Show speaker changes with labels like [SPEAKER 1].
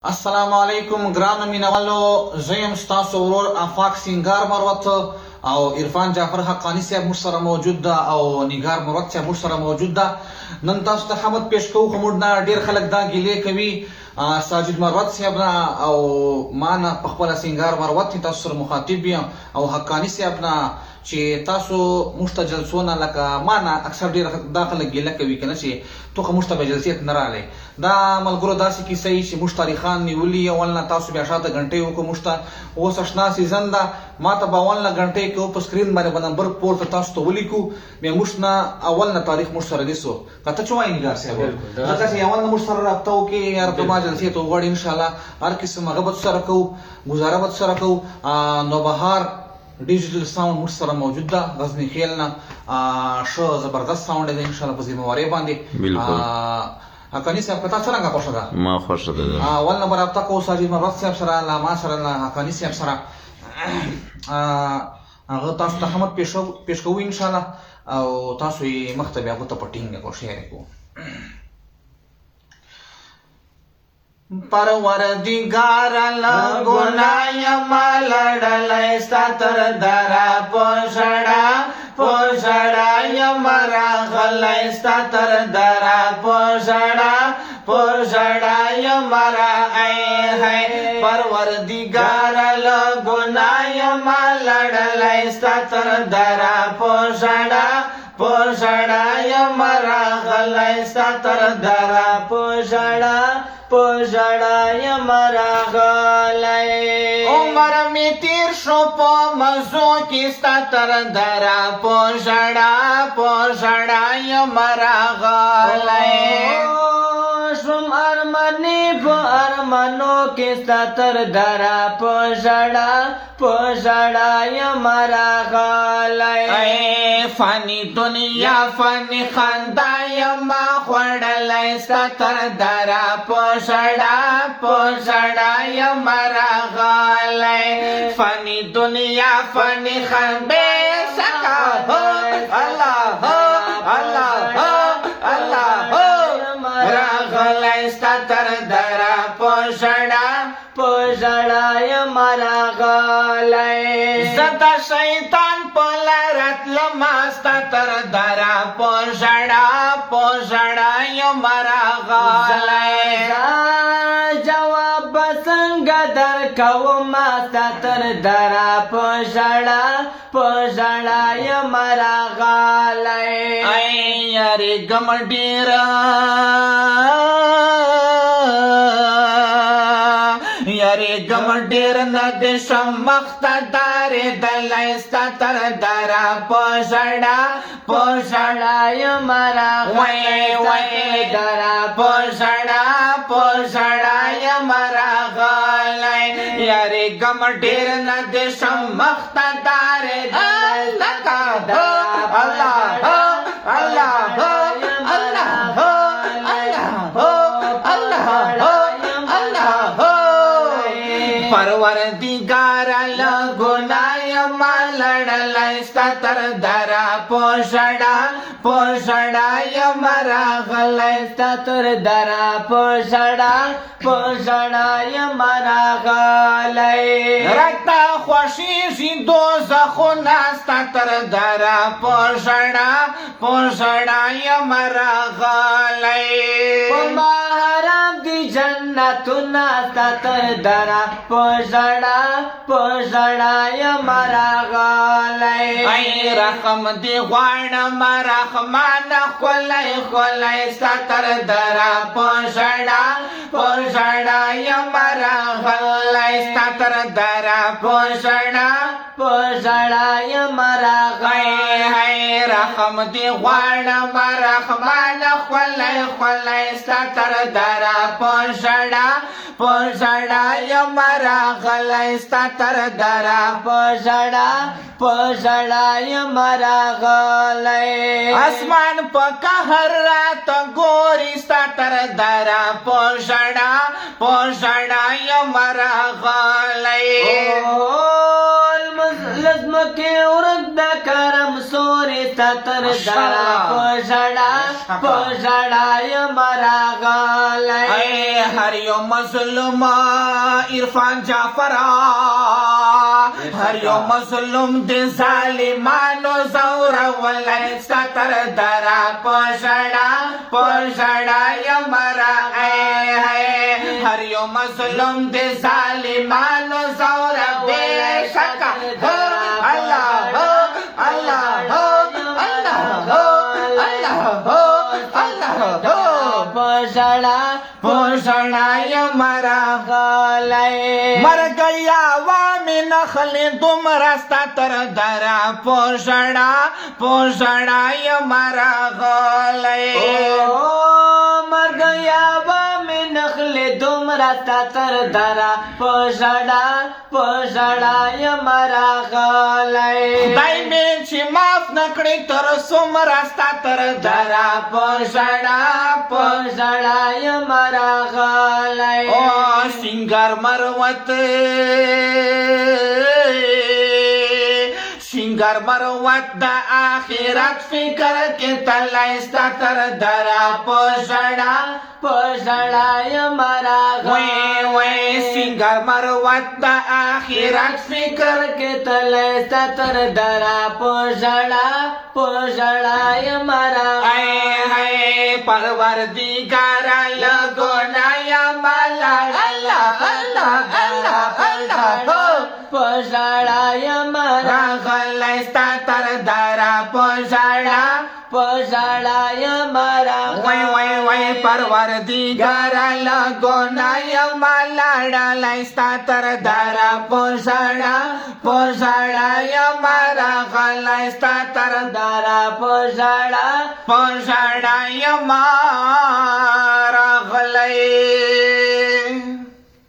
[SPEAKER 1] السلام علیکم ګرانو مینوالو، زه یم ستاسو ورور آفاق سینګار مروت او عرفان جعفر حقانی صاحب موږ سره موجود ده او نگار مروت صاحب موږ سره موجود ده. نن تاسو ته حمد پیش کوو خو موږ نه ډېر خلک دا ګیلې کوي ساجد مروت صاحب نه او ما نه په خپله سینګار مروت تاسو سره مخاطب یم او حقانی صاحب نه چې تاسو موږ ته جلسو نه لکه ما نه اکثر ډېر دا خلک ګیله کوي که نه چې تو خو موږ ته به جلسې ته نه راغلی. دا ملګرو داسې کیسه یي چې موږ تاریخان نیولي اول نه تاسو بیا شاته غنټې وکړو. موږ ته اوس اشنا سیزن ده، ما ته به اول نه غنټې کې په سکرین باندې به نمبر پورته تاسو ته ولیکو. بیا موږ نه اول نه تاریخ موږ سره نیسو. که ته څه وایې نګار صاحب؟ ځکه چې اول نه موږ سره رابطه وکړې یار ته ما جلسې ته وغواړې انشاءالله هر قسم هغه به سره کوو، ګزاره به سره کوو. نوبهار ډیجیټل ساوند موږ سره موجود ده غزني خیل نه، ښه زبردست ساوند دی انشاءالله په ذمهوارۍ باندې. حقانی صاحب کتا څرنګه خوښه ده؟
[SPEAKER 2] ما خوښه ده.
[SPEAKER 1] اول نمبر رابطه کوو ساجد مروت صاحب سره، له ما سره، له حقانی صاحب سره. هغه تاسو ته حمد پیش کوو انشاءالله او تاسو یې مخ ته بیا هغو ته په ټینګ کړو، شعر یې کوو. پروردگار له ګناه یم لړلی ستا تر دره په ژړا یم راغلی ستا تر دره په ژړا یم راغلی. پروردگار له ګناه یم لړلی ستا تر دره په ژړا یم راغلی ستا تر دره په ژړا یم راغلی. عمر می تیر شو په مزو کې ستا تر دره په ژړا یم راغلی. شوم ارمنې په ارمنو کې ستا تر دره په ژړا یم راغلی. فانی دنیا فانی خندا یم خوړلی ستا تر دره په ژړا یم راغلی. فانی دنیا فانی خندا راغلی ستا تر دره په ژړا یم راغلی. زه د شیطان په لاره تلمه ستا تر دره په ژړا یم راغلی. جواب څنګه درکومه ستا تر دره په ژړا یم راغلی. یارېږم ډېره یارېږم ډېر نه دې شم مخته دارېدلی ستا تر دره په ژړا یم راغلی. په ژړا یم راغلی. یارېږم ډېر نه دې شم مخته دارېدلی ستا تر پروردگار له ګناه یم لړلی ستا تر دره په ژړا یم راغلی. ستا تر دره په ژړا یم راغلی. راته خوښېږي دوزخونه ستا تر دره په ژړا یم راغلی. په محرم دي جنتونه ستا تر دره په ژړا یم راغلی. ای رحم دې غواړم رحمانه ښکلی ستا تر دره په ژړا یم راغلی. ستا تر دره په ژړا یم راغلی. رحم دې غواړم رحمانه ښکلی ستا تر دره په ژړا یم راغلی. ستا تر دره په ژړا یم راغلی. اسمان په قهر راته ګوري ستا تر دره په ژړا یم راغلی. لزمکې ورک د کرم سوري ستا تر دره په ژړا
[SPEAKER 2] पोषणाय मरा गलय
[SPEAKER 1] हरियो मजलूम इरफान जाफरा हरियो मजलूम दे जालिमानो जौरवलय सतर दरा पोषणाय मरा हरियो मजलूम दे जालिमानो जौरवलय शका अल्लाह हो अल्लाह हो अल्लाह हो अल्लाह हो अल्लाह हो पोषणाय मरा
[SPEAKER 2] गलय
[SPEAKER 1] मर गया वामी नखले तुम रास्ता तर दरा पोषणाय मरा गलय
[SPEAKER 2] मर गया में नखले तुम रास्ता तर दरा पोषणाय मरा गलय
[SPEAKER 1] दाई मेची माफ नकडी तर सोम रास्ता तर दरा
[SPEAKER 2] पोषणाय मरा गलय
[SPEAKER 1] ओ सिंगार मरवत द आखिरत फिकर के तलाइस्ता तर दरा
[SPEAKER 2] पोषणाय मरा
[SPEAKER 1] वे सिंगार मरवत द आखिरत फिकर
[SPEAKER 2] के तले सतर दरा पोषणाय मरा
[SPEAKER 1] हाय परवरदिगारा लगोनाया माला अल्लाह अल्लाह अल्लाह अल्लाह हो
[SPEAKER 2] पोषणाय मरा
[SPEAKER 1] गलैस्ता तर दरा
[SPEAKER 2] पोषणाय मरा
[SPEAKER 1] वै परवरदिगारा लगोनाया माला डालैस्ता तर दरा पोषणाय मरा गलैस्ता तर
[SPEAKER 2] दरा
[SPEAKER 1] पोषणाय मारा गलय